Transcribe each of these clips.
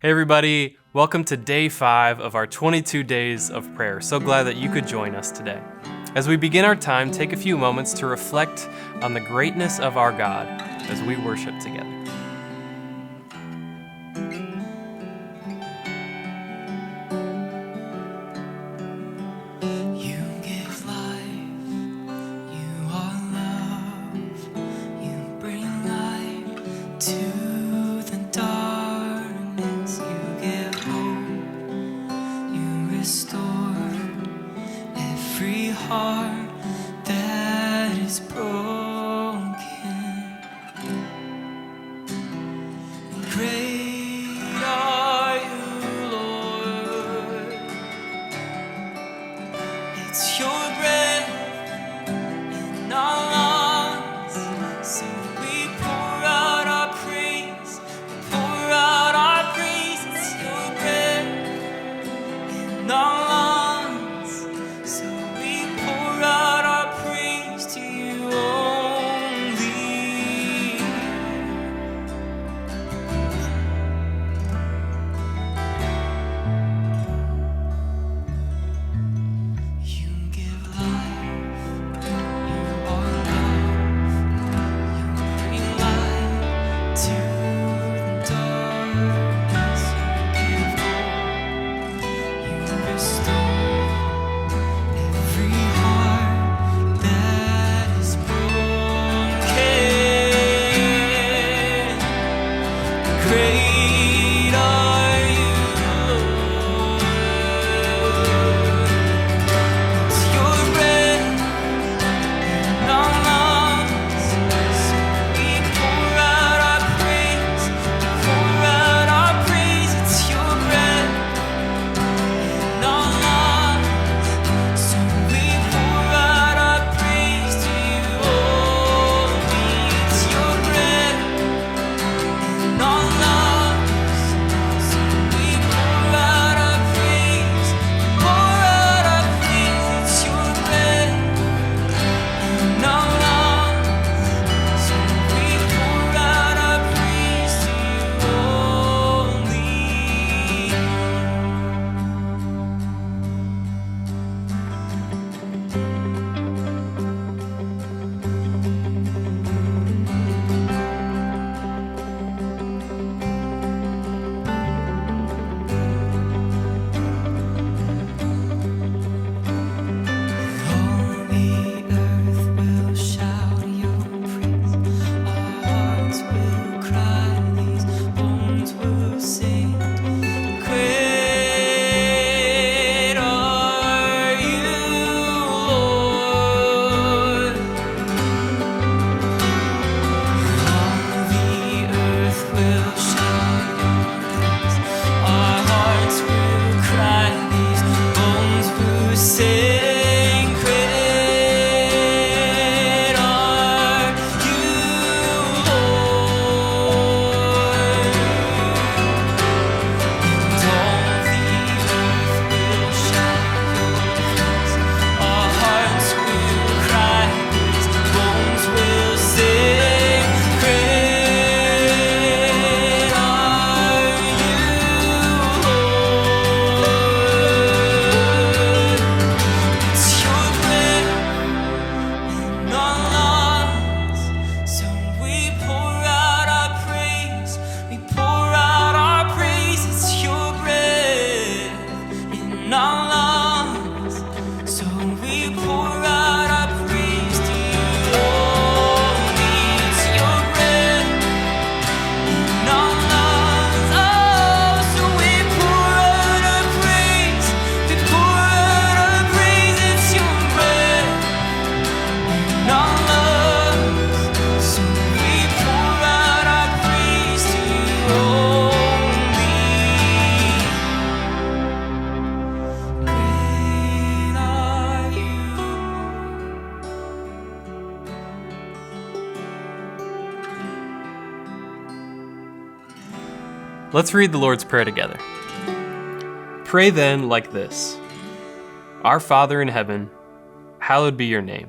Hey everybody, welcome to day 5 of our 22 days of prayer. So glad that you could join us today. As we begin our time, take a few moments to reflect on the greatness of our God as we worship together. Heart that is broken. Great are you, Lord. It's your breath in our lungs, so we pour out our praise. We pour out our praise. It's your breath in our lungs. Let's read the Lord's Prayer together. Pray then like this: Our Father in heaven, hallowed be your name.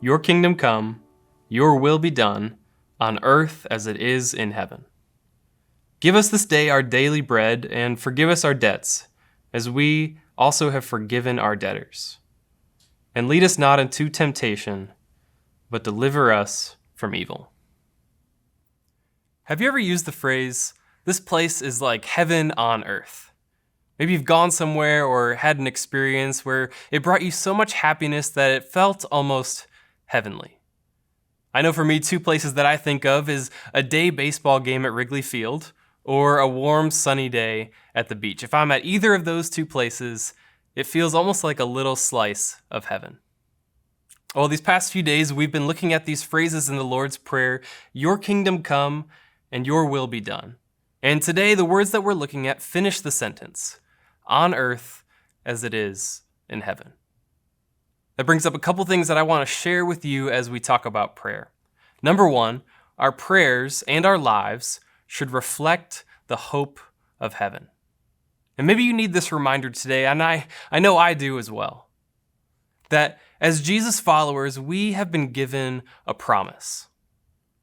Your kingdom come, your will be done, on earth as it is in heaven. Give us this day our daily bread, and forgive us our debts, as we also have forgiven our debtors. And lead us not into temptation, but deliver us from evil. Have you ever used the phrase, "This place is like heaven on earth"? Maybe you've gone somewhere or had an experience where it brought you so much happiness that it felt almost heavenly. I know for me, two places that I think of is a day baseball game at Wrigley Field or a warm, sunny day at the beach. If I'm at either of those two places, it feels almost like a little slice of heaven. Well, these past few days, we've been looking at these phrases in the Lord's Prayer, "Your kingdom come and your will be done." And today, the words that we're looking at finish the sentence, "on earth as it is in heaven." That brings up a couple things that I want to share with you as we talk about prayer. Number one, our prayers and our lives should reflect the hope of heaven. And maybe you need this reminder today, and I know I do as well, that as Jesus followers, we have been given a promise.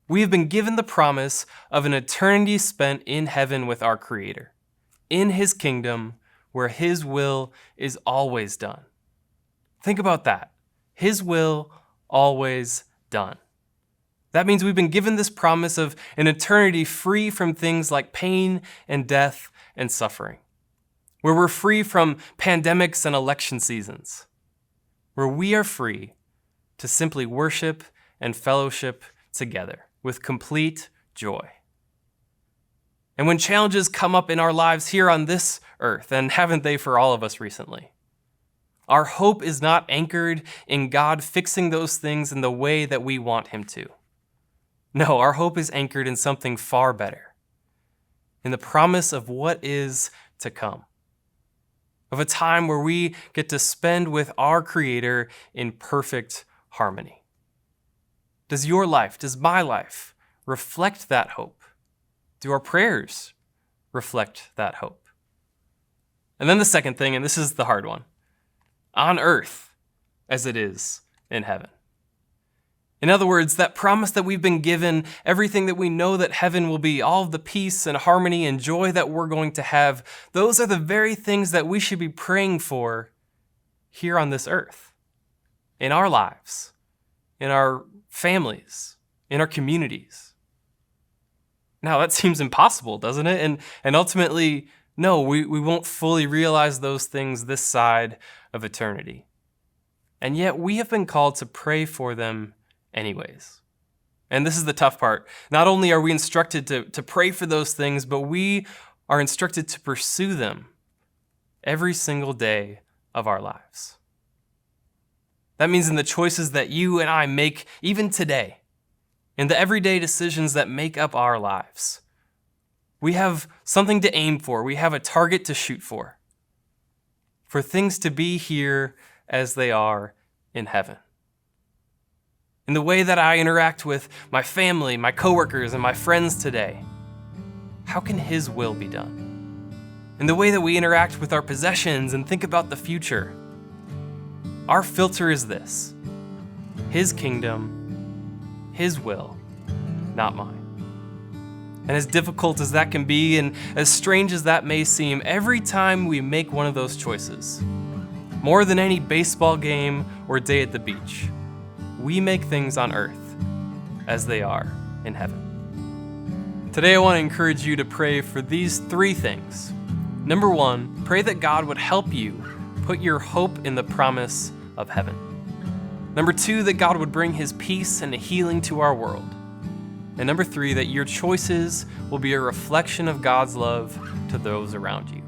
We have been given the promise of an eternity spent in heaven with our Creator, in His kingdom, where His will is always done. Think about that. His will always done. That means we've been given this promise of an eternity free from things like pain and death and suffering, where we're free from pandemics and election seasons, where we are free to simply worship and fellowship together with complete joy. And when challenges come up in our lives here on this earth, and haven't they for all of us recently, our hope is not anchored in God fixing those things in the way that we want Him to. No, our hope is anchored in something far better, in the promise of what is to come, of a time where we get to spend with our Creator in perfect harmony. Does your life, does my life reflect that hope? Do our prayers reflect that hope? And then the second thing, and this is the hard one, on earth as it is in heaven. In other words, that promise that we've been given, everything that we know that heaven will be, all of the peace and harmony and joy that we're going to have, those are the very things that we should be praying for here on this earth, in our lives, in our families, in our communities. Now, that seems impossible, doesn't it? And ultimately, no, we won't fully realize those things this side of eternity. And yet, we have been called to pray for them anyways. And this is the tough part. Not only are we instructed to pray for those things, but we are instructed to pursue them every single day of our lives. That means in the choices that you and I make even today, in the everyday decisions that make up our lives, we have something to aim for. We have a target to shoot for things to be here as they are in heaven. In the way that I interact with my family, my coworkers, and my friends today, how can His will be done? In the way that we interact with our possessions and think about the future, our filter is this: His kingdom, His will, not mine. And as difficult as that can be, and as strange as that may seem, every time we make one of those choices, more than any baseball game or day at the beach, we make things on earth as they are in heaven. Today, I want to encourage you to pray for these three things. Number one, pray that God would help you put your hope in the promise of heaven. Number two, that God would bring His peace and healing to our world. And number three, that your choices will be a reflection of God's love to those around you.